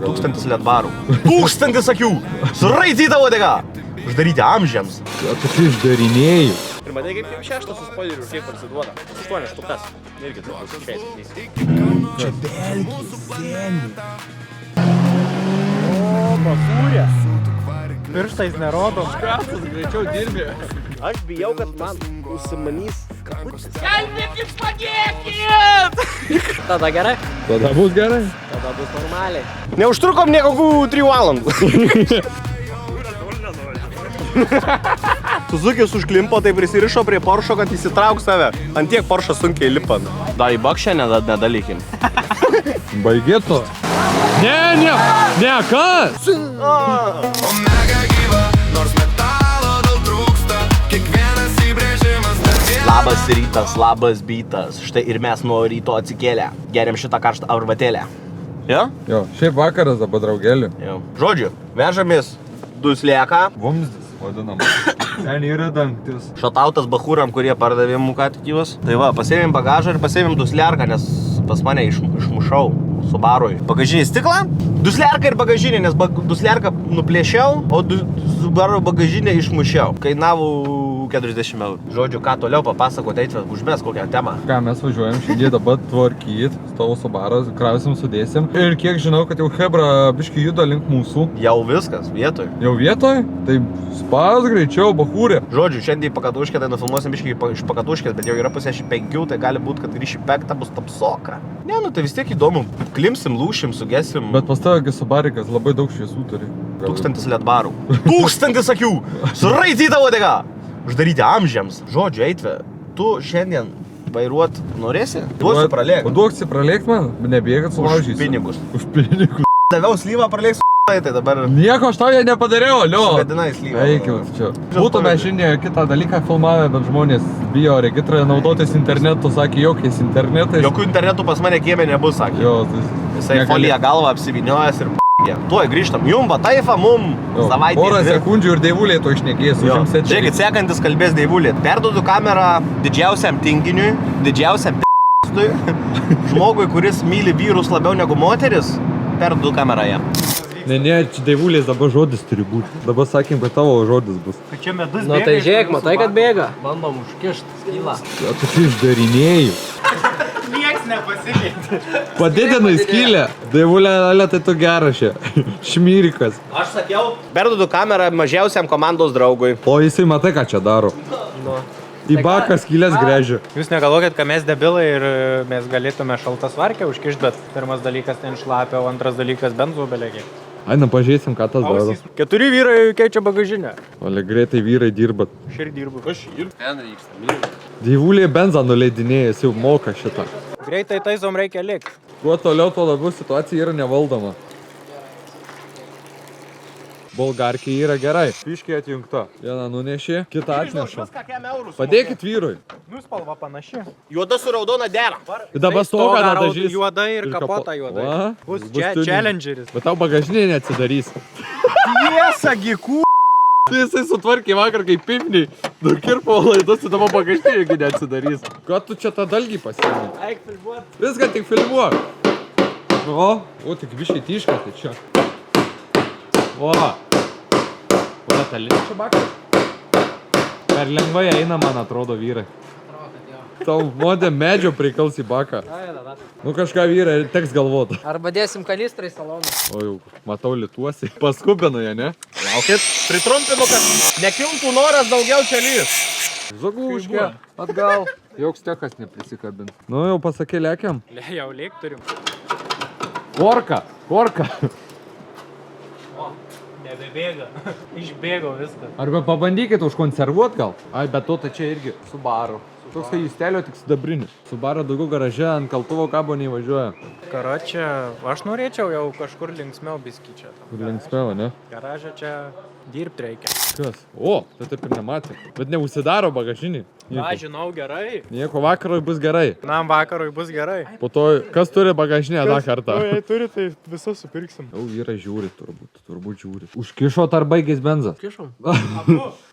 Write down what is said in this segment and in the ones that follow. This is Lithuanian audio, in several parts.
1000 ledbarų. 1000 akių. Suraityta uodega. Uždaryti amžiams. Tu čia išdarinėjai. Ir matai, kaip 6 su spoileriu, kiek parsiduoda. 8 štukas. Irgi tai bus 6. Čia belgi, seniai. O, basūrė. Pirštais nerodo. Kastas greičiau dirbi. Aš bijau, kad man užsimanys. Gelbėkit, padėkit! Tada gerai? Tada bus gerai. Tada bus normaliai. Neužtrukom niekokių 3 valandų. Suzukis užklimpo, tai prisirišo prie Porsche, kad įsitrauk save. Ant tiek Porsche sunkiai lipa. Da į bakšę nedalykim. Baigėto. Ne, kas? Labas rytas, labas bytas. Štai ir mes nuo ryto atsikėlę. Geriam šitą karštą arbatėlę. Jo? Jo, šiaip vakaras dabar draugėlį. Jo. Žodžiu, vežamės Dusliaką. Vamzdis vadinama. Ten yra dangtis. Šatautas bachūram, kurie pardavė ką tik gyvas. Tai va, pasėmėm bagažą ir pasėmėm Dusliarką, nes pas mane išmušau Subarui. Bagažinį stiklą? Dusliarką ir bagažinį, nes Dusliarką nuplėšiau, o Subaru bagažinį išmušiau. Kainavo 40 eurų. Žodžiu, ką toliau papasakoti, Eitve, užmes kokią temą. Ką mes važiuojam šiandien dabar tvarkyt, tavo Subaras, krausim, sudėsim. Ir kiek žinau, kad jau Hebra biški juda link mūsų. Jau viskas, vietoj. Jau vietoj? Tai spas greičiau, bachūrė. Žodžiu, šiandien Pakatuškė, tai nufilmuosim biškį iš Pakatuškės, bet jau yra pusė 5, tai gali būti, kad grįši 5 bus tapsoka. Ne, nu tai vis tiek įdomu. Klimsim, lūšim, sugesim. Bet pas tavęgi Subarikas labai daug šviesų turi. 1000 ledbarų. 1000 akių. Suraityta uodega. Uždaryti amžiams. Žodžiu, Eitve, tu šiandien vairuot norėsi? Duosiu pralėk. Duoksi pralėkt man? Nebėgat sulaužysi. Už pinigus. Už pinigus. Daviau slyvą pralėk su tai dabar. Nieko aš tau jie nepadariau, alio. Sugadinai slyvą. Eikit čia. Būtume šiandien kitą dalyką filmavę, bet žmonės bijo regitroje naudotis internetu, sakė, jokiais internetais. Jokių internetų pas mane kieme nebus, sakė. Jo, tai Jisai foliją galvą apsivyniojęs ir tuoj grįžtam. Jum, Bataifa, mum savaitė. Porą sekundžių ir Deivuliai to išnekės. Žiūrėkit, sekantis kalbės Deivulė. Perduodu kamerą didžiausiam tinginiui, didžiausiam p***stui, žmogui, kuris myli vyrus labiau negu moteris, perduodu kamerą jam. Ne, čia Deivulės dabar žodis turi būti. Dabar sakėm, kad tavo žodis bus. Tai čia medus bėga. Na tai žiūrėk, matai, kad bėga. Bandom užkišti skylą. Tu čia išdarinėjai. Nieks nepasikeitė. Padidinai skylę. Deivulė, ale, tai tu geras čia. Šmyrikas. Aš sakiau, perduodu kamerą mažiausiam komandos draugui. O jisai matai, ką čia daro. Į baką skylės gręžia. Jūs negalvokit, kad mes debilai ir mes galėtume šaltas varkę užkišti, bet pirmas dalykas ten šlapia, o antras dalykas benzo belegiai. Aina, pažiūrėsim, ką tas daro. 4 vyrai keičia bagažinę. Ole, greitai vyrai dirbat. Aš ir dirbu. Aš ir ten vyksta, myliu. Deivulė benzą nuleidinėja, jis jau moka šitą. Greitai taisom reikia likti. Kuo toliau, tuo labiau situacija yra nevaldoma. Bolgarkė yra gerai. Piškė atjungta. Vieną nunešė, kitą atneša. Padėkit vyrui. Nu, spalva panaši. Juoda su raudona dera. Dabar stogą dažys. Juoda ir kapota juoda. Bus challengeris. Bet tau bagažinė neatsidarys. Tiesa, gikų. Jisai sutvarkė vakar kaip pipniai. Nukirpo laidus, tai tavo bagažinė neatsidarys. Ką tu čia tą dalgį pasiėmė? Eik filmuot. Viską tik filmuok. O, tik biškai tyška, tai čia. O, tali čia bakas. Per lengvai eina, man atrodo, vyrai. Tau modė medžio prikals į baką. Nu kažką vyrai, teks galvot. Arba dėsim kanistrą į saloną. O jau, matau lituosi. Paskubinu ją, ne? Laukit, pritrumpinu, kad nekiltų noras daugiau čia lys. Zaguškė, atgal. Joks tekas neprisikabins. Nu jau pasakė lėkiam. Jau lėk turim. Korka. Nebebėga. Išbėgo viskas. Arba pabandykit užkonservuot gal. Ai, bet to tai čia irgi Subaru. Toks kai justelio tik sidabrinis. Subaru daugiau garaže ant kaltuvo kabo neįvažiuoja. Karočią, aš norėčiau jau kažkur linksmiau biskį čia. Kur linksmiau, ne? Garažą čia Dirbti reikia. Kas? O, tai taip ir nematė. Bet neužsidaro bagažinį. Na, žinau, gerai. Nieko vakarui bus gerai. Nam vakarui bus gerai. Po to, kas turi bagažinę dar kartą? Jei turi, tai visą supirksim. Jau vyrai žiūri, turbūt žiūri. Užkišot ar baigės benzas? Kišom.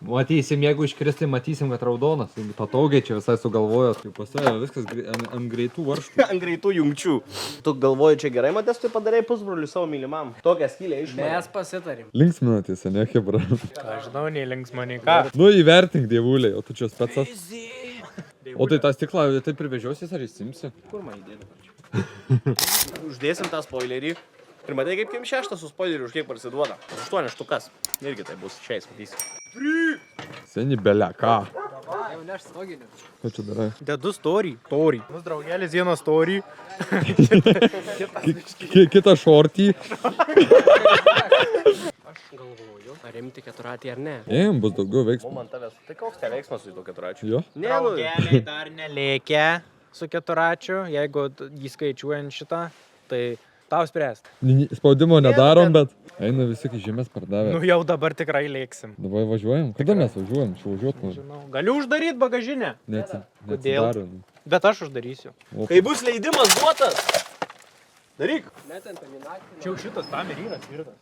Matysim, jeigu iškris, tai matysim, kad raudonas. Patogiai čia visai sugalvojęs, kaip pasėjo, viskas ant greitų varštų. Ant greitų jungčių. Tu galvoji, čia gerai, Modestui padarei pusbroliui savo mylimam. Tokią skylę išmė. Mes pasitarim. Linksminatės, ne, hebra. Aš žinau, nei linksma, nei ką. Nu, įvertink, dievuliai, o tu čia specas. O tai tą stiklą tai privežiosis ar įsimsi? Kur man įdėti? Uždėsim tą spoilerį. Ir matai, kaip Kim 6 su spoileriu už kiek parsiduoda. 8 štukas. Irgi tai bus šiais, matysi. Seni belia, ką? Jau neš stoginį. Ką čia darai? Dedu story. Mūsų draugelis vieną story. Kitą šortį. Aš galvoju, ar imti keturatį ar ne. Ėjom, bus daugiau veiksmų. Man tavęs. Tai koks te veiksmas su to keturačiu? Jo? Ne, nu. Draugeliai dar nelėkia su keturačiu. Jeigu jį skaičiuojant šitą, tai tau spręst. Spaudimo nedarom, bet eina visi kai žemės pardavę. Nu jau dabar tikrai lėksim. Dabar važiuojam? Kada mes važiuojam? Čia važiuot noriu. Žinau. Galiu uždaryti bagažinę. Neatsidaro. Bet aš uždarysiu. Kai bus leidimas duotas, daryk. Net ant paminakį. Čia šitas tam ir yra tvirtas.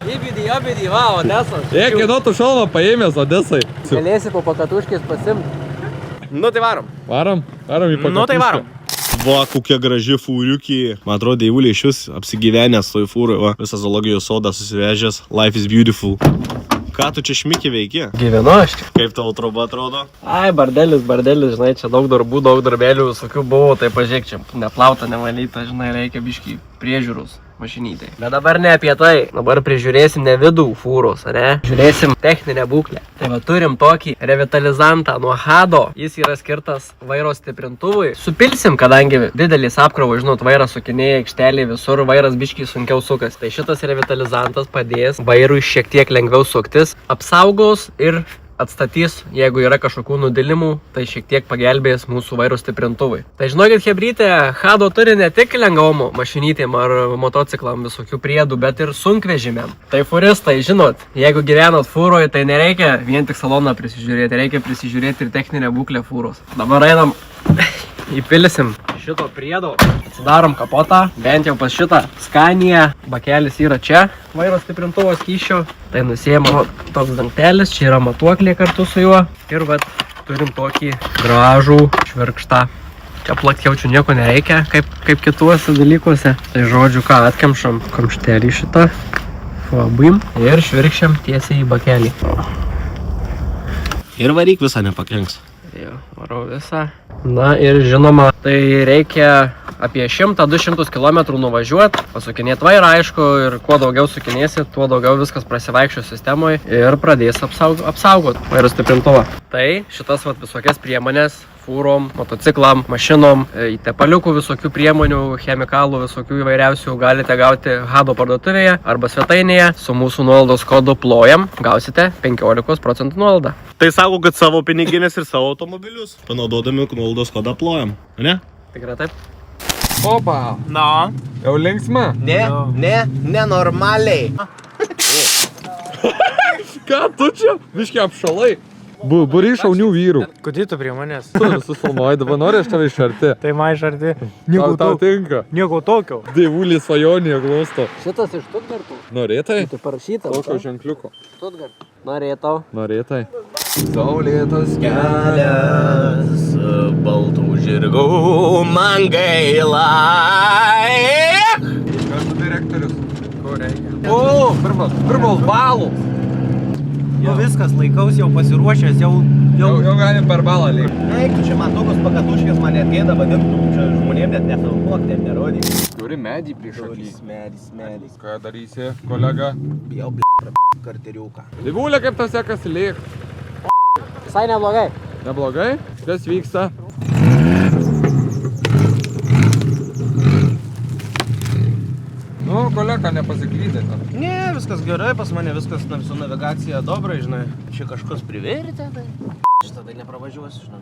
Įbidį, va, Odesas. Kieno tu šalmą paėmės, Odesai? Galėsi po pakatuškės pasimti. Nu tai varom. Varom į pakatuškę. Nu tai varom. Va, kokia graži fūriukė. Man atrodo, Deivuliai šis apsigyvenęs toj fūrui, va. Visą zoologijos sodą susivežęs. Life is beautiful. Ką tu čia šmikį veiki? Gyvenu aš čia. Kaip tavo troba atrodo? Ai, bardelis, žinai, čia daug darbų, daug darbelių visokių buvo, tai pažiūrėk čia. Neplauta, nevalyta, žinai, reikia biškį priežiūros mašinytei. Bet dabar ne apie tai. Dabar prižiūrėsim ne vidų fūros, ne? Žiūrėsim techninę būklę. Tai va turim tokį revitalizantą nuo Hado. Jis yra skirtas vairo stiprintuvui. Supilsim, kadangi didelis apkrovas, žinot, vairas sukinėja aikštelį, visur vairas biškį sunkiau sukas. Tai šitas revitalizantas padės vairui šiek tiek lengviau suktis, apsaugos ir atstatys, jeigu yra kažkokių nudilimų, tai šiek tiek pagelbės mūsų vairo stiprintuvui. Tai žinokit, hebrytė, Hado turi ne tik lengvomų mašinytėm ar motociklam visokių priedų, bet ir sunkvežimiam. Tai furistai, žinot, jeigu gyvenat fūroje, tai nereikia vien tik saloną prisižiūrėti, reikia prisižiūrėti ir techninę būklę fūros. Dabar einam, įpilsim šito priedo, atsidarom kapotą, bent jau pas šitą Scania, bakelis yra čia, vairo stiprintuvo skysčio, tai nusiėma toks dangtelis, čia yra matuoklė kartu su juo ir vat turim tokį gražų švirkštą. Čia plakjaučių nieko nereikia, kaip kituose dalykuose. Tai žodžiu, ką atkemšam kamštelį šitą, buim ir švirkščiam tiesiai į bakelį. Ir varyk visą nepakenks. Jo, varau visą. Na ir žinoma, tai reikia apie 100-200 km nuvažiuoti, pasukinėti vairą, aišku, ir kuo daugiau sukinėsi, tuo daugiau viskas prasivaikščio sistemoje ir pradės apsaugot vairo stiprintuvą. Tai šitas vat visokias priemonės fūrom, motociklam, mašinom, tepaliukų visokių priemonių, chemikalų visokių įvairiausių galite gauti Hado parduotuvėje arba svetainėje. Su mūsų nuolaidos kodu PLOJAM gausite 15% nuolaidą. Tai sako, kad savo piniginės ir savo automobilius panaudodami nuolaidos kodą PLOJAM, ne? Tikrai taip? Opa! Na. Jau linksma? Nenormaliai. Ką tu čia? Viški apšalai. Būri šaunių vyrų. Kodėl tu prie manęs? Tu visus filmuoji, dabar nori aš tave iš arti. Tai man iš arti. Tau tinka. Nieko tokio. Dievulį svajonėje glausto. Šitas iš Stuttgartų. Norėtai? Tai parašyta. Tokio ženkliuko. Stuttgart. Norėtau. Norėtai. Saulėtas Kelias baltų žirgų man gaila. Kas tu direktorius? Ko reikia? O, pirmos balų. Jau viskas, laikaus jau pasiruošęs, jau... Jau galim per balą lėkti. Eik, tu čia man tokios pakatuškės mane atgėda vadintų, čia žmonėm net nefilmuok, net nerodyk. Turi medį prieš akį. Medis. Ką darysi, kolega? Bijau, karteriuką. Dievulė, kaip tau sekasi lėkti? Visai neblogai. Neblogai? Kas vyksta? Nu, kolega, nepasiklydai. Ne, viskas gerai, pas mane viskas su navigacija dobrai, žinai. Čia kažkas privertė, tai... Šitą tai nepravažiuosiu, žinai.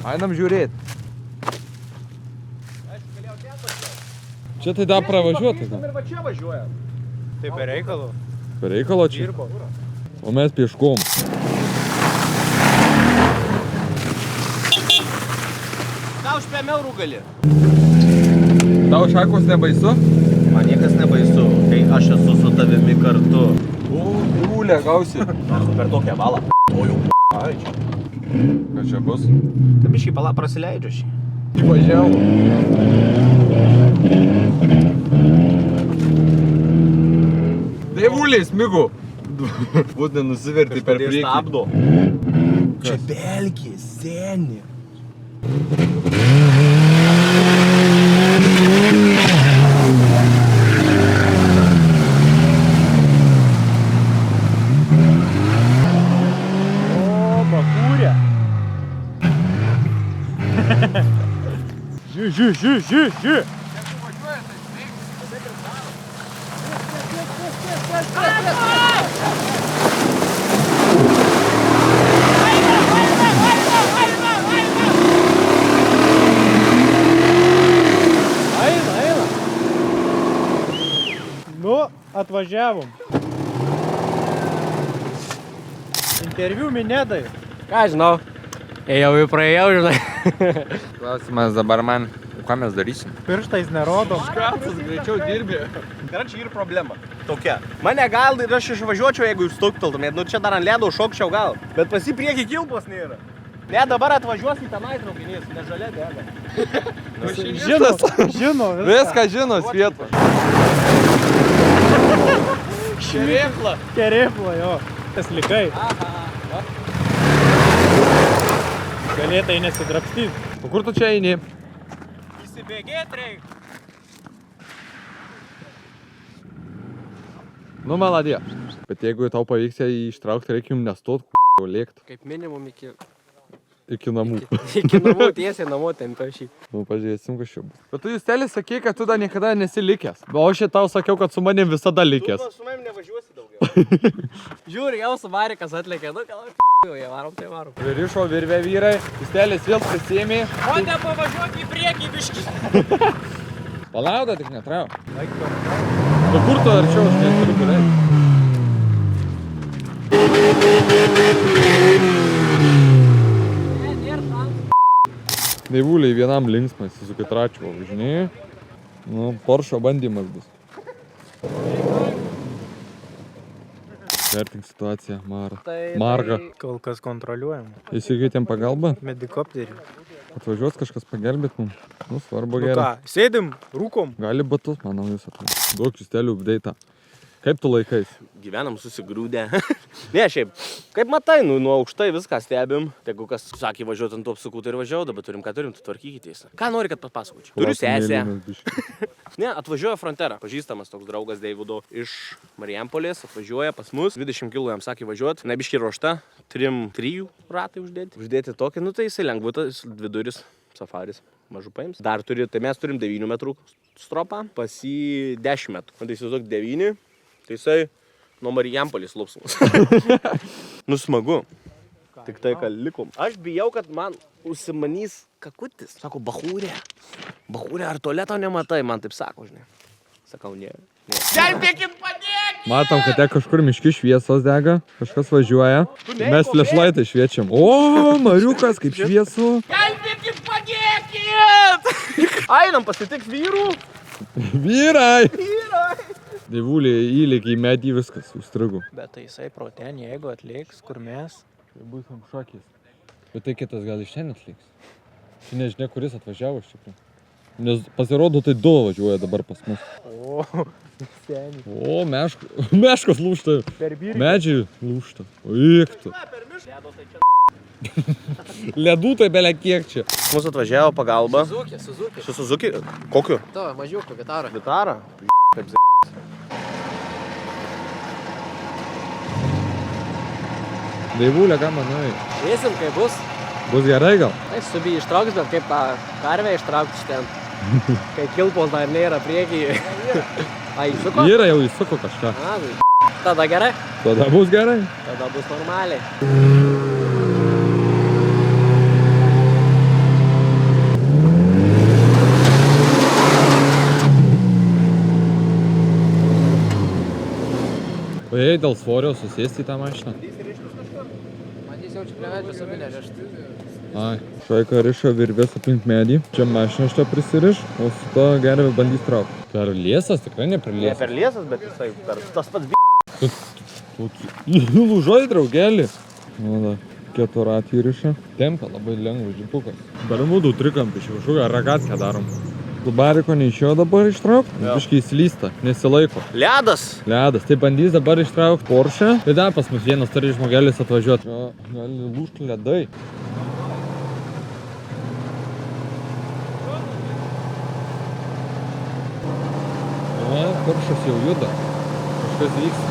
Einam žiūrėti. Čia tai dar pravažiuoti. Ir va čia važiuoja. Tai be reikalo. Per reikalo čia. Dirbo. O mes pieškom. Tau už 5 eurų gali. Tau šakos nebaisu? Man niekas nebaisu, kai aš esu su tavimi kartu. O, gyvulė, gausi. Per tokią valą. O jau, ai čia. Kas čia bus? Taip šį palą prasileidžia šį. Įvažiavo. Dievuliai, smigu. Būt nenusiverti per priekį. Stabdo. Čia belgi, seni. O, bakūrė. Žiū. Eina. Nu, atvažiavom. Interviu minėdai. Ką žinau, ėjau į praėjau, žinai. Klausimas dabar man, ką mes darysim? Pirštais nerodom. Kartas greičiau dirbi. Yra čia ir problema. Tokia. Mane gal ir aš išvažiuočiau, jeigu jūs stukteltumėt. Nu čia dar ant ledo šokčiau gal. Bet pasi prieki kilpos nėra. Ne, dabar atvažiuos į tenai traukinys, ne žalia dega. Žino Viską žino, Svietla. Švėpla. Kerėpla, jo. Tas likai. Galėtai nesidrapstyti. O kur tu čia eini? Įsibėgėt reik. Nu, maladė. Bet jeigu tau pavyks ją ištraukti, reikia jums nestot, jau lėkti. Kaip minimum Iki namų. iki namų, tiesiai namų tempia šį. Nu, pažiūrėsim, kas čia bus. Bet tu jūs telis sakei, kad tu dar niekada nesi likęs. O aš tau sakiau, kad su manim visada likęs. Tu su manim nevažiuosi daugiau. Žiūri, jau su Marikas atlėkė, nu gal jau varom, tai varom. Pririšo virvę vyrai, jūs telis vėl prisėmė. O ne pavažiuok į priekį biškį. Palauda, tik netrauk. Nu, kur tu arčiau, aš neturiu kur Daivuliai vienam linksmas, su kitračiu važinėja. Nu, Porsche bandymas bus. Vertink situaciją, Marga. Kol kas kontroliuojam. Įsigaitėm pagalbą? Medikopterį. Atvažiuos kažkas pagelbėt mums. Nu, svarbu Nu gerai. ką, sėdim, rūkom. Gali batus, manau, jūs atvažiuos. Duok justelių update'ą. Kaip tu laikais? Gyvenam susigrūdę. Ne, šiaip, kaip matai, nu aukštai viską stebim. Tai jeigu kas sakė važiuoti ant to apsukų, tai ir važiavau, dabar turim, ką turim, tu tvarkykitės. Ką nori, kad papasakočiau? Turiu sesę. Ne, atvažiuoja Frontera. Pažįstamas toks draugas Deivido iš Marijampolės, atvažiuoja pas mus. 20 kg jam sakė važiuoti. Nebiški ruošta, 3 ratai uždėti. Uždėti tokį, nu tai jisai lengvutas, viduris, safaris, mažu paims. Dar turi, tai mes turim 9 metrų stropą, pas jį 10 metrų. Man tai įsivaizduok 9. Tai jisai nuo Marijampolės lupsmas. Nu smagu. Tik tai, kad likom. Aš bijau, kad man užsimanys kakutis. Sako, bachūrė. Bachūrė, ar tualeto nematai? Man taip sako, žinai. Sakau, ne. Gelbėkit, padėkit! Matom, kad kažkur miški šviesos dega. Kažkas važiuoja. Mes flashlight'ai šviečiam. O, Mariukas, kaip šviesu. Gelbėkit, padėkit! Einam pasitiks vyrų. Vyrai! Dievuliai įlėkė į medį, viskas, užstrigo. Bet tai jisai pro ten, jeigu atliks, kur mes. Tai būtum šokis. Bet tai kitas gal iš ten atliks. Čia nežinia, kuris atvažiavo iš tikrųjų. Nes pasirodo, tai 2 važiuoja dabar pas mus. O, seniai. O, meškos lūžta. Per birgį. Medžiai lūžta. O, įktų. Ledų tai belia kiek čia. Mūsų atvažiavo pagalba. Suzuki. Su Suzuki? Kokiu? To, mažiuką, gitarą. Gitarą? Kaip Daivulė, ką manai? Eisim, kaip bus. Bus gerai gal? Tai subį ištrauks, bet kaip tą karvę ištraukti iš ten. Kai kilpos dar nėra priekyje. A, įsuko? Vyra jau įsuko kažką. A, tada gerai. Tada bus gerai. Tada bus normaliai. Norėjai dėl svorio susėsti į tą mašiną? Matys jaučiu prie medžio sabinę rišti. Ai, šaika riša virvės aplink medį. Čia mašiną šitą prisiriš, o su to gervė bandys traukti. Per liesas, tikrai ne per Ne liesas. per liesas, bet jisai per tas pats Lūžai, draugelį. Nu, da, keturatį riša. Tempia labai lengvas žipukas. Dar mūdų trikampį iš viršų, ragackę darom. Subariko neišėjo dabar ištraukti, biškai įslysta, nesilaiko. ledas. Ledas, tai bandys dabar ištraukti Porsche. Tai dar pas mus vienas turi žmogelis atvažiuoti. Čia gali lūžti ledai. O, Porsche'as jau juda. Kažkas vyksta.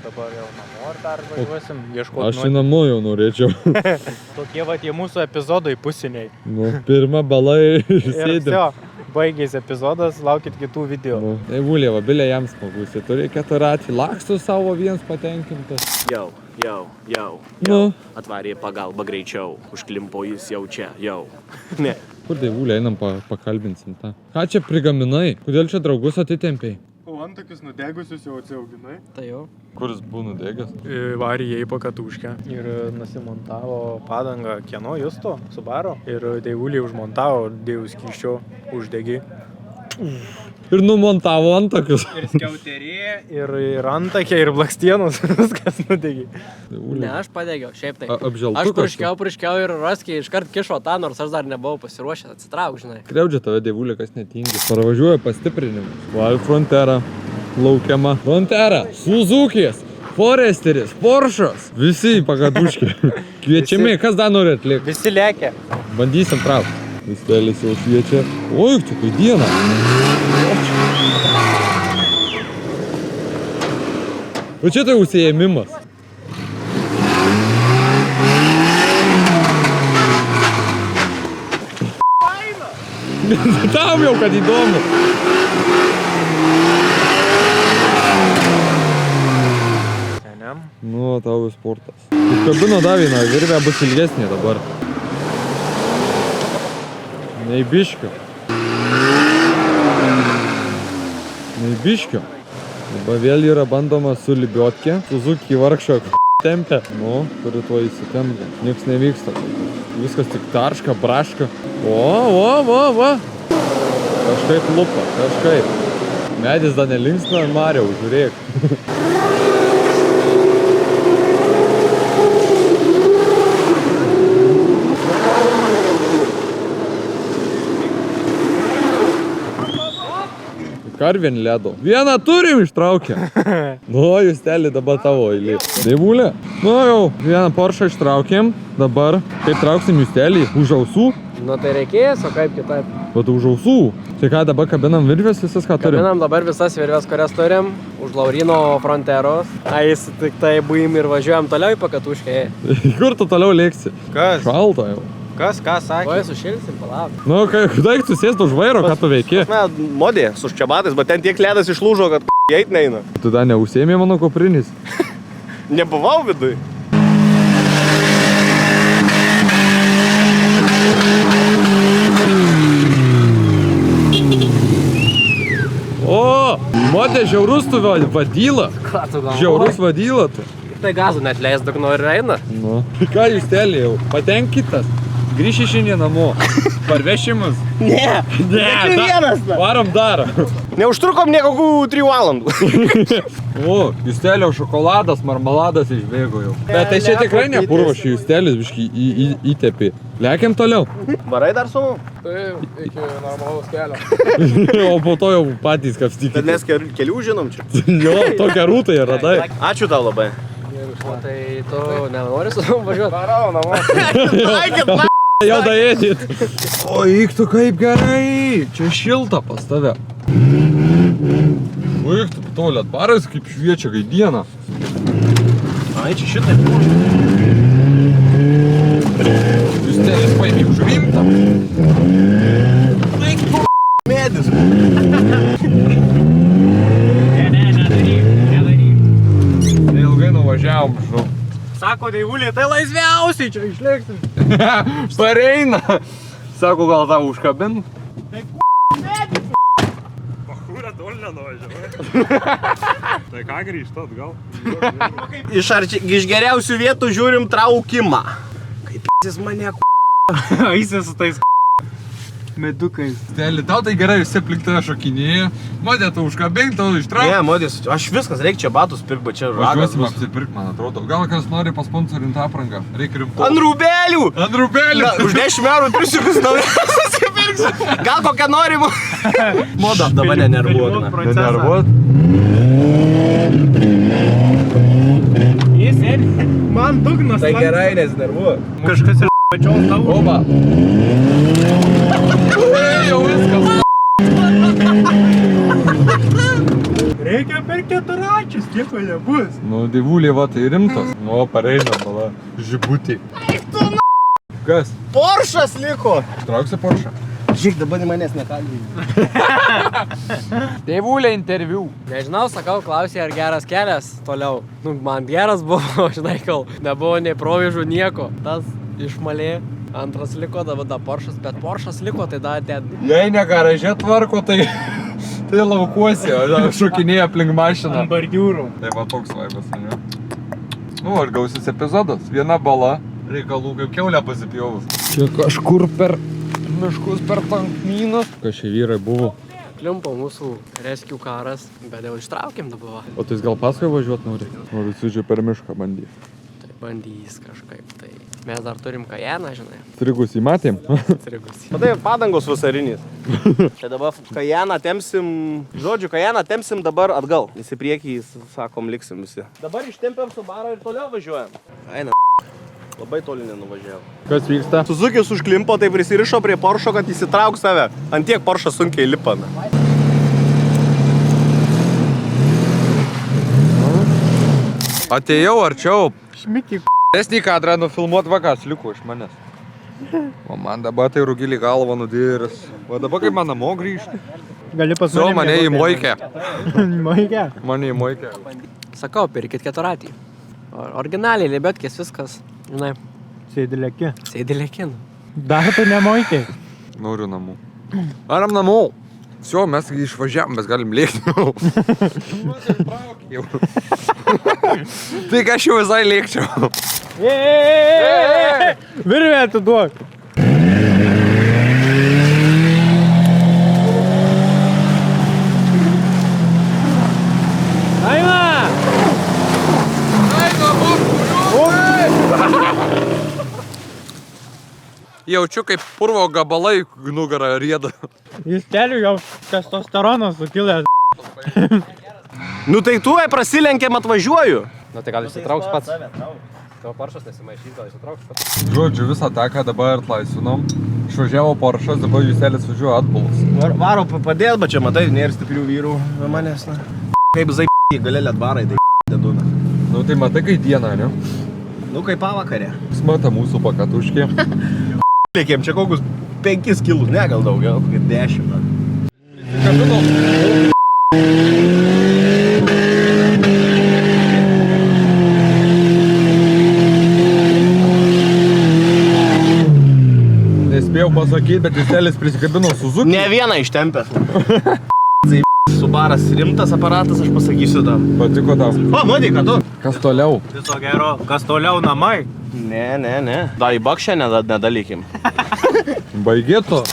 Dabar jau namo ar dar važiuosim ieškoti. Aš į namo jau norėčiau. Tokie va tie mūsų epizodai pusiniai. Nu, pirma balai Ir sėdim. vsio, baigėsi epizodas, laukit kitų video. Nu, tai vulė, va, bilė jam smagu. Jis turi keturatį, lakstų savo viens patenkintas. Jau. Nu, Atvarė pagalba greičiau. Užklimpo jis jau čia, jau. Ne. kur tai vulė, einam pakalbinsim tą. Ką čia prigaminai? Kodėl čia draugus atitempiai? O antokius nudegusius jau atsiauginai. Tai jau. Kuris buvo nudegęs? Varė į pakatuškę. Ir nusimontavo padangą kieno Justo, Subaru. Ir deivulį užmontavo, dėjų skyščio uždegi. Ir numontavo antakius. Ir skiauterė, ir antakė, ir blakstienos, viskas nudegi. Ne, aš padegiau, šiaip tai. Apželtukas. Aš purškiau ir Raskiai iškart kišo tą, nors aš dar nebuvau pasiruošęs, atsitrauk, žinai. Skriaudžia tave dievulė, kas netingi. Parvažiuoja pastiprinimus. Val Frontera. Laukiama. Frontera. Suzukis. Foresteris. Porsche'as. Visi į pakaduškį. Kviečiami. Kas dar nori atlikti? Visi lėkė. Bandysim traukti. Vistelis jau šviečia. Oi, čia kai diena. O čia tai užsiėmimas. Tam jau, kad įdomu. Seniam. Nu, tau sportas. Užkabino Daviną, virvė bus ilgesnė dabar. Nei biškio. Dabar vėl yra bandoma sulibiotke. Suzuki vargšą tempia. Nu, turi tuo įsitempti. Nieks nevyksta. Viskas tik tarška, braška. Va. Kažkaip lupa, kažkaip. Medis dar nelinksna, Mariau, žiūrėk. Karvien ledo. Vieną turim ištraukę. Nu, Justelį, dabar tavo eilė. Deivulė. Nu jau, vieną Porsche ištraukėm. Dabar, kaip trauksim Justelį? Už ausų? Nu tai reikės, o kaip kitaip? Bet už ausų. Tai ką, dabar kabinam virvės visas, ką turim? Kabinam dabar visas virvės, kurias turim. Už Laurino Fronteros. Ais tik tai buim ir važiuojam toliau į pakatuškę. Kur tu toliau lėksi? Kas? Šalta jau. Ką sakė? Oi, sušilsim, palauk. Nu, daik tu sėst už vairo, ką tu veiki? Na, modė su ščiabatais, bet ten tiek ledas išlūžo, kad eit neina. Tu dar neužsiėmė mano koprinis. Nebuvau viduj. O, modė žiaurus tu vadyla. Ką tu galvoji? Žiaurus vadyla tu. Tai gazų net leis daug nori ir eina. Nu. Ką jūs telė jau? Patenkitas. Grįši šiandien namo. Parvešimus. Ne. Vienas. Varom dar. Neužtrukom niekokių 3 valandų. O, Justelio šokoladas, marmaladas išbėgo jau. Bet tai čia tikrai nepurvaši Justelis, biškai įtepi. Lekiam toliau. Varai dar su mum? Tai iki normalaus kelio. O po to jau patys kapstykite. Bet mes kelių žinom čia. Jo, tokia rūta ir radai. Ačiū tau labai. O tai tu nenori su mum važiuoti? Varau namo. Jau daėdit. O, eiktų kaip gerai. Čia šilta pas tave. O, eiktų patolė atbaras kaip šviečia, kai diena. Ai, čia šitai. Jūs telis paėmė žuvimtą. Važiavom, žinau. Sako, Deivulė, tai laisviausiai čia išlėksim. Pareina. Sako, gal tau užkabint? Pachūrė tol nenuvažiavai. Tai ką grįžta atgal? Iš geriausių vietų žiūrim traukimą. Kaip jis mane Aisė su tais medukais. Steli, tau tai gerai, visi aplink tave šokinėja. Modė, tu užkabink, tau ištrauk. Ne, modis, aš viskas, reikia čia batus pirk, bet čia ragas Važiuosim bus. apsipirkt, man atrodo. Gal kas nori pasponsorint aprangą? Reikia rimto. Ant rūbelių! Ant rūbelių! Na, už 10 eurų triusiukus naujas susipirksiu. Gal kokią norim? Moda. Dabar nenervuok. Nenervuot. Jis sėdi. Man dugnas. Tai gerai, nesinervuok. Kažkas ir pačios tavo. Oba. Jau viskas. Reikia per keturačius, nieko nebus. Nu, Deivulė, va, tai rimtas. Nu, pareina, pala. Žibutį. Kas? Poršas liko. Trauksi Porsche? Žiūrėk, dabar manęs nekalbėjai. Deivulė interviu. Nežinau, sakau, klausė, ar geras kelias toliau. Nu, man geras buvo, žinai, kol nebuvo nei provižų nieko. Tas išmalė, antras liko, dabar da Poršas, bet Poršas liko, tai da ten. Jei ne garaže tvarko, tai laukuosi, o šokinėja aplink mašiną. Bardiūrų. Tai va toks vaibas, ne? Nu, aš gausis epizodas. Viena bala, reikalų kaip kiaulė pasipjovus. Čia kažkur per miškus, per tankmyną. Kas čia vyrai buvo? Klimpo mūsų reskių karas, bet jau ištraukėm dabar. O tai jis gal paskui važiuot nori? Nori siūdžiu per mišką bandyti. Tai bandys kažkaip, tai mes dar turim Kajeną, žinai. Strigus įmatėm? Strigus. Matai, padangos vasarinės. Čia dabar Kajeną tempsim, žodžiu, Kajeną tempsim dabar atgal. Visi priekį, sakom, liksim visi. Dabar ištempėm Subarą ir toliau važiuojam. Eina, labai toli nenuvažiavau. Kas vyksta? Suzukis užklimpo, tai prisirišo prie Porsche, kad įsitrauk save. Ant tiek Porsche sunkiai lipana. Atėjau arčiau. Šmiki. Esnį kadrą nufilmuot vakas liko iš manęs. O man dabar tai rugilį galvą nudėris. O dabar kaip man namo grįžti? Gali pas Su mane į Moikę. Moikę? Mane į Moikę. Sakau, pirkit keturatį. Originaliai, liebėtkės viskas, žinai, Sėdi lėki. sėdi lėkin. Dar tu ne Moikė. Noriu namų. Aram namų. Всё, mes išvažiavom, mes galim lėkti. Tai ką aš jau visai lėkčiau. Virvę atiduok. Aina! Jaučiu, kaip purvo gabalai nugarą rieda. Jis keliu jau testosteronas sukilęs. Nu tai tu prasilenkėm atvažiuoju. Nu tai gal įsitrauks pats. Tavo Poršas nesimaišys, gal įsitrauks pats. Žodžiu, visą taką dabar atlaisvinom. Išvažiavo Poršas, dabar Juselis važiuoja atbulas. Varo padėt, bet čia matai, nėra stiprių vyrų manęs, na. Kaip zai galėlė atvarai, tai deduna. Nu tai matai, kai diena, ne? Nu kaip pavakarė. Smata mūsų pakatuškė. Lėkėm čia kokius 5 kilus, ne gal daugiau, kokie 10. Nespėjau pasakyti, bet Juselis prisikabino Suzuki. Ne vieną ištempęs. Subaras rimtas aparatas, aš pasakysiu tam. Patiko tau. O, Modi, ką tu? Kas toliau? Viso gero, kas toliau namai? Ne. Da į bakšę nedalykim. Baigėto.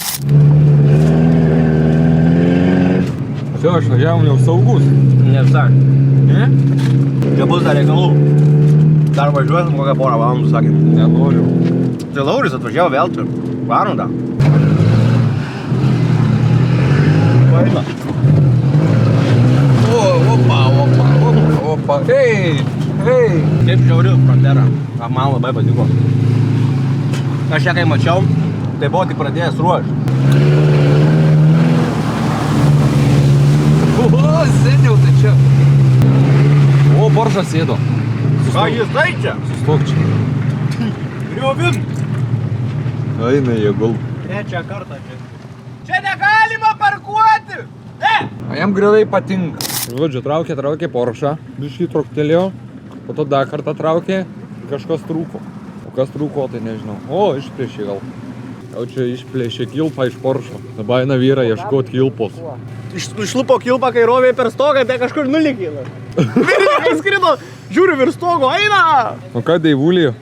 Čia aš važiavom jau saugus. Ne visai. Ne? Čia bus dar reikalų. Dar važiuosim kokią porą valandų, sakėm. Nenoriu. Tai Lauris atvažiavo vėl čia. Varom da. Vaina. Opa. Hei. Taip žiauriu, Frontera. Man labai patiko. Aš ją kai mačiau, tai buvo tik pradėjęs ruošti. O, sėdėjau tai čia. O, Poršas sėdo. Ką jis tai čia? Sustok čia. Griovin! Eina jėgul. Trečią kartą čia. Čia negalima parkuoti! O jam grioviai patinka. Žodžiu, traukė Poršą. Biškį troktelėjo. po to dar kartą traukė, kažkas trūko. O kas trūko, tai nežinau. O, išplėšė gal. Jau čia išplėšė kilpą iš Porsche. Dabar eina vyra ieškot kilpos. Išlupo kilpą, kai rovė per stogą, tai kažkur nulikė. Virvė skrido, žiūriu virš stogo, eina! O ką Deivulį?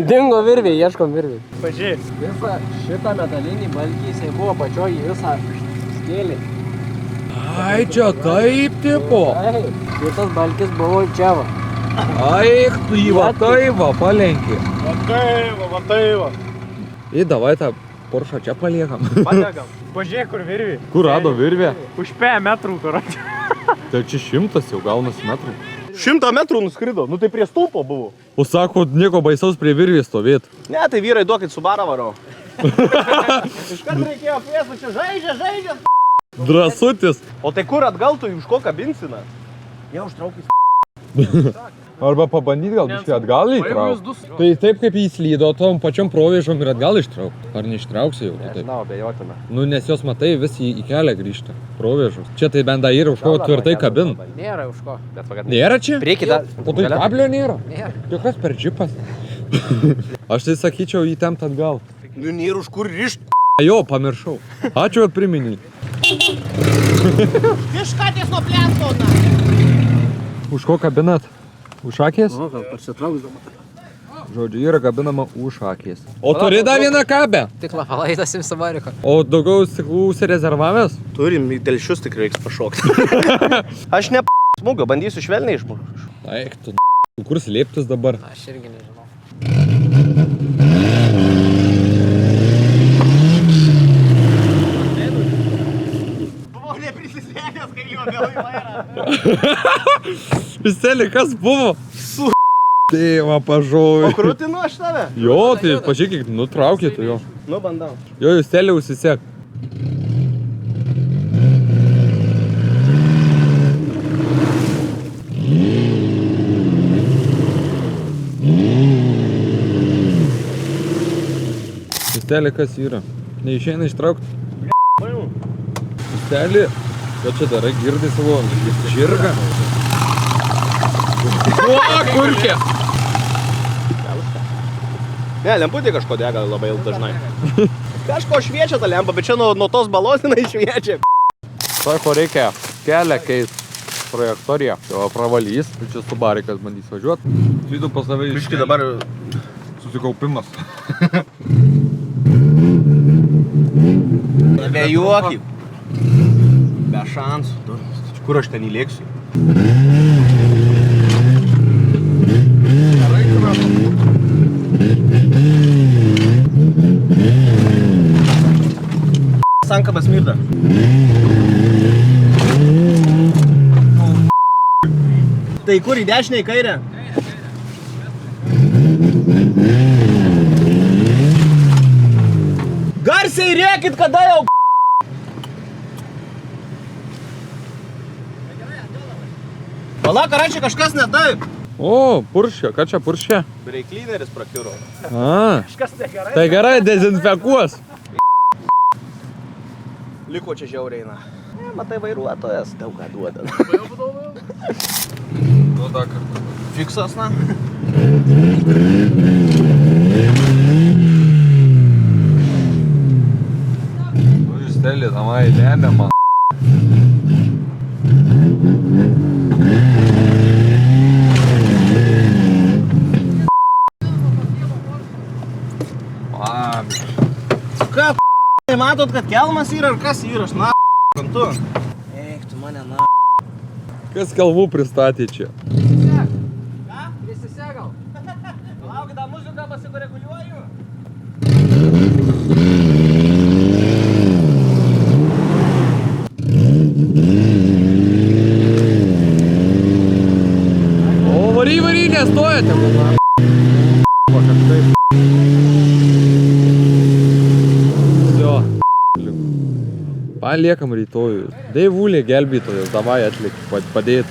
Dingo virvė, ieškom virvė. Pažiūrėk. Visą šitą metalinį balkį, jisai buvo pačioj visą skėlį. Ai, čia taip tipo. Šitas balkis buvo čia va. Ai, tai va, palenkė. Va tai va. Į, davai tą Porsche čia paliekam. Padegam. Pažiūrėk, kur virvė. Kur rado virvę? Už 5 metrų, kur. Tai čia 100 jau gaunasi metrų. 100 metrų nuskrido, nu tai prie stulpo buvo. O sako, nieko baisaus prie virvės stovėt. Ne, tai vyrai duokit Subarą varau. Iškart reikėjo pėsų, čia žaidžia. Drąsutis. O tai kur atgal tu už ko kabinsiną? Jau užtraukis. Arba pabandyt gal biškai atgal įtrauk. Tai taip kaip jis lydo tom pačiom provėžom ir atgal ištrauk. Ar neištrauksi jau? Taip. Nežinau, bejotina. Nu, nes jos matai vis į kelią grįžta. Provėžus. Čia tai bent yra už ko tvirtai kabin. Nėra už ko. Nėra čia? Priekį dar. O tai kablio nėra? Nėra. Tai kas per džipas? Aš tai sakyčiau įtempt atgal. Nu, nėra už kur rišt. Jo, pamiršau. Ačiū, kad priminėjai. Iškatės nuo plėsto, na. Už ko kabinat? Už akės? O, gal pasitrauks dabar. Žodžiu, yra kabinama už akės. O turi dar vieną kabę? Tik lapalaitas į Savariko. O daugiau stiklų užsirezervavęs? Turim į telšius tik reiks pašokti. Aš ne smūgio, bandysiu švelniai išmušti. Eik, tu kur slėptis dabar? Aš irgi nežinau. Buvau neprisisėdęs, kai jo vėl į vairą. Pistelį, kas buvo? Su Tėva pažovė. Pakrutinu aš tave. Jo, tai pažiūrėk, nutraukė tu jo. Nu, bandau. Jo, jūs telė užsisek. Pistelė kas yra? Neišeina ištraukti? Pistelė, ką čia darai, girdai savo žirgą? O, kurkė! Ne, lemputė kažko dega labai dažnai. Kažko šviečia ta lempa, bet čia nuo tos balos jinai šviečia. Sako, reikia kelią keist trajektoriją. Jo, pravalys. Ir čia Subarikas bandys važiuoti. Slydu pas save iš... Biški dabar... Susikaupimas. Nebejuoki. Be šansų. Kur aš ten įlėksiu? Sankabas smirda. Tai kur, į dešinę, į kairę? Garsiai rėkit, kada jau Pala, karančiai kažkas ne taip. O, Porsche, ką čia Porsche? Breiklyneris prakiuro. A, Kažkas negerai. tai gerai, dezinfekuos. Liko čia žiauriai eina. Matai, vairuotojas daug ką duoda. Nu, dar kartą. Fiksas, na. Nu, jūs telė, tamai, lemia man. Ką, matot, kad kelmas yra ar kas yra, aš na, kantu. Eik, tu mane na. Kas kalvų pristatė čia? Prisisegal. Lauk, tą muziką pasikoreguliuoju. O, vary, nestojate. Vsio. Paliekam rytojų. Deivulė gelbėtojas, davai atlik, padėt.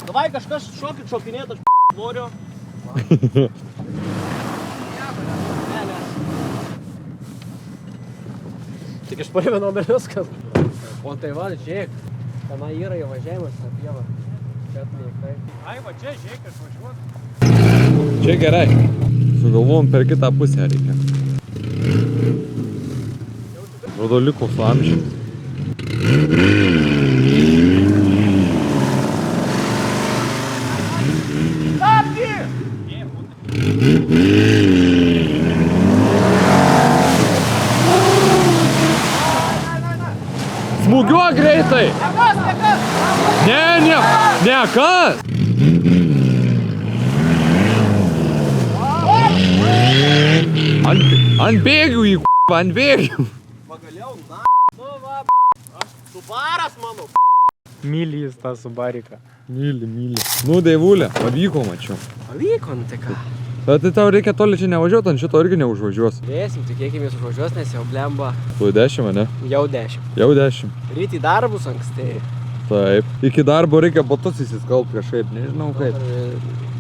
Davai kažkas šokinėt, aš noriu. Tik išpalvinom ir viskas. O tai va, žiūrėk. Tenai yra įvažiavimas tą pievą. Čia atlikai. Ai, va čia, žiūrėk, aš važiuoju. Čia gerai. Sugalvom per kitą pusę reikia. Rodo liko su amžiu. Smūgiuok greitai! Ne, kas? Ant bėgių į ant bėgių. Pagaliau, na. Nu va, aš Subaras mano. Myli jis tą Subariką. Myli. Nu, Deivulė, pavyko, mačiau. Pavyko, nu tai ką. Bet tai tau reikia toli čia nevažiuoti, ant šito irgi neužvažiuos. Vėsim, tikėkimės užvažiuos, nes jau blemba. Tu 10, ne? Jau 10. Jau 10. Ryt į darbus anksti. Taip. Iki darbo reikia batus įsiskalbti kažkaip, nežinau kaip.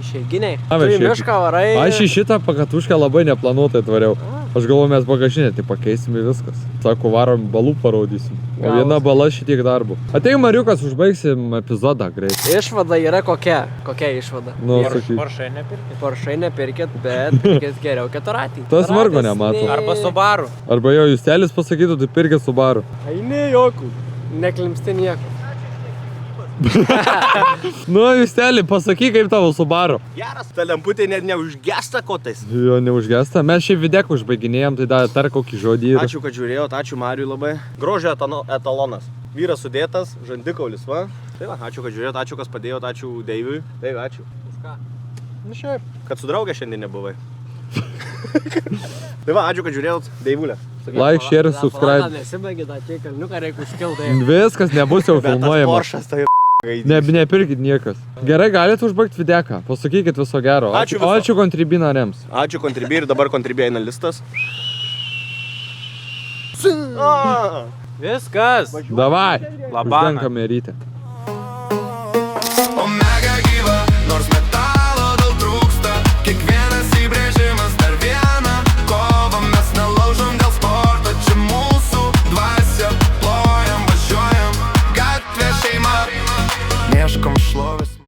Išeiginiai. A, Tu bet į šiaip- mišką varai. Aš į šitą pakatuškę labai neplanuotai tvariau. Aš galvoju, mes bagažinę tai pakeisim ir viskas. Sako, varom balų parodysim. O Gaunas. viena bala šitiek darbų. Ateik, Mariukas, užbaigsim epizodą greit. Išvada yra kokia? Kokia išvada? Nu, sakyk. Porsche nepirkit. Porsche nepirkit, bet pirkit geriau keturatį. Tas vargo Keturratis nemato. nei- Arba Subaru. Arba jo Justelis pasakytų, tai pirkit Subaru. Eini jokių. Neklimsti nieko. Nu, Justeli, pasakyk, kaip tavo Subaru. Geras, ta lemputė net neužgesta kotais. Jo, neužgesta. Mes šiaip videką užbaiginėjom, tai dar tar kokį žodį ir... Ačiū, kad žiūrėjot, ačiū Mariui labai. Grožio etalonas. Vyras sudėtas, žandikaulis, va. Tai va, ačiū, kad žiūrėjot, ačiū, kas padėjot, ačiū Deiviui. Deiviui, ačiū. Nu šiaip. Kad su draugė šiandien nebuvai. Tai va, ačiū, kad žiūrėjot, Deivulė. Like, share, subscribe. Nesibaigi, tą čia kalniuką reikia užkildai. Viskas nebus jau Bet tas filmuojama. Porsche'as tai Nepirkit niekas. Gerai, galite užbaigti videką. Pasakykit viso gero. Ačiū viso. Ačiū Contribui nariams. Ačiū Contribui ir dabar Contribui eina listas. Ah! Viskas. Davai. Labaną. Uždenkame rytę.